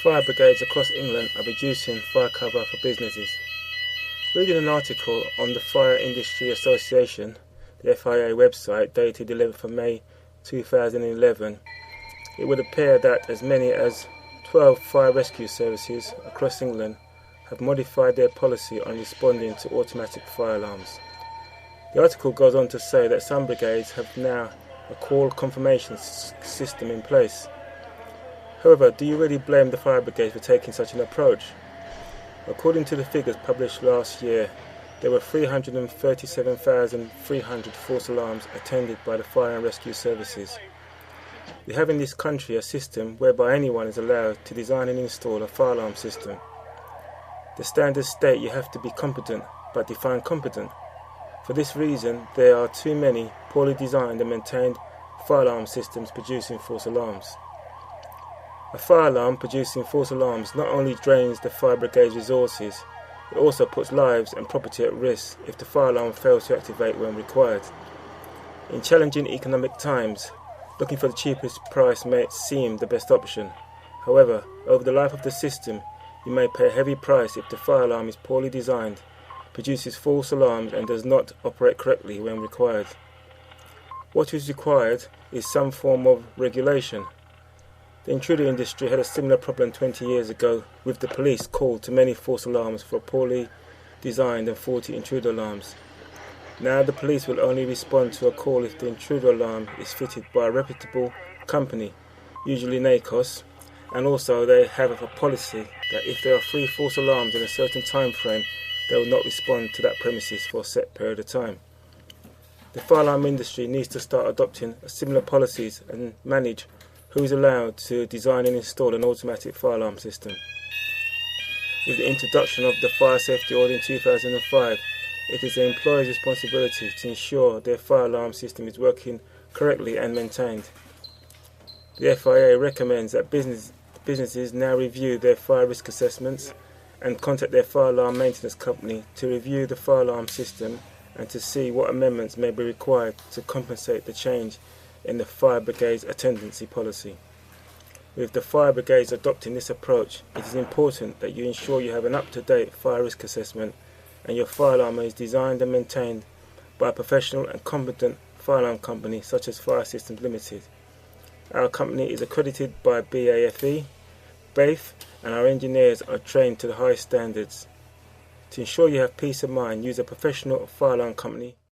Fire brigades across England are reducing fire cover for businesses. Reading an article on the Fire Industry Association, the FIA website, dated 11th of May 2011, it would appear that as many as 12 fire rescue services across England have modified their policy on responding to automatic fire alarms. The article goes on to say that some brigades have now a call confirmation system in place. However, do you really blame the fire brigades for taking such an approach? According to the figures published last year, there were 337,300 false alarms attended by the fire and rescue services. We have in this country a system whereby anyone is allowed to design and install a fire alarm system. The standards state you have to be competent, but define competent. For this reason, there are too many poorly designed and maintained fire alarm systems producing false alarms. A fire alarm producing false alarms not only drains the fire brigade's resources, it also puts lives and property at risk if the fire alarm fails to activate when required. In challenging economic times, looking for the cheapest price may seem the best option. However, over the life of the system, you may pay a heavy price if the fire alarm is poorly designed, produces false alarms and does not operate correctly when required. What is required is some form of regulation. The intruder industry had a similar problem 20 years ago, with the police called to many false alarms for poorly designed and faulty intruder alarms. Now the police will only respond to a call if the intruder alarm is fitted by a reputable company, usually NACOS, and also they have a policy that if there are 3 false alarms in a certain time frame, they will not respond to that premises for a set period of time. The fire alarm industry needs to start adopting similar policies and manage who is allowed to design and install an automatic fire alarm system. With the introduction of the Fire Safety Order in 2005, it is the employer's responsibility to ensure their fire alarm system is working correctly and maintained. The FIA recommends that businesses now review their fire risk assessments and contact their fire alarm maintenance company to review the fire alarm system and to see what amendments may be required to compensate the change in the fire brigade's attendancy policy. With the fire brigades adopting this approach, it is important that you ensure you have an up-to-date fire risk assessment and your fire alarm is designed and maintained by a professional and competent fire alarm company such as Fire Systems Limited. Our company is accredited by BAFE, and our engineers are trained to the highest standards. To ensure you have peace of mind, use a professional fire alarm company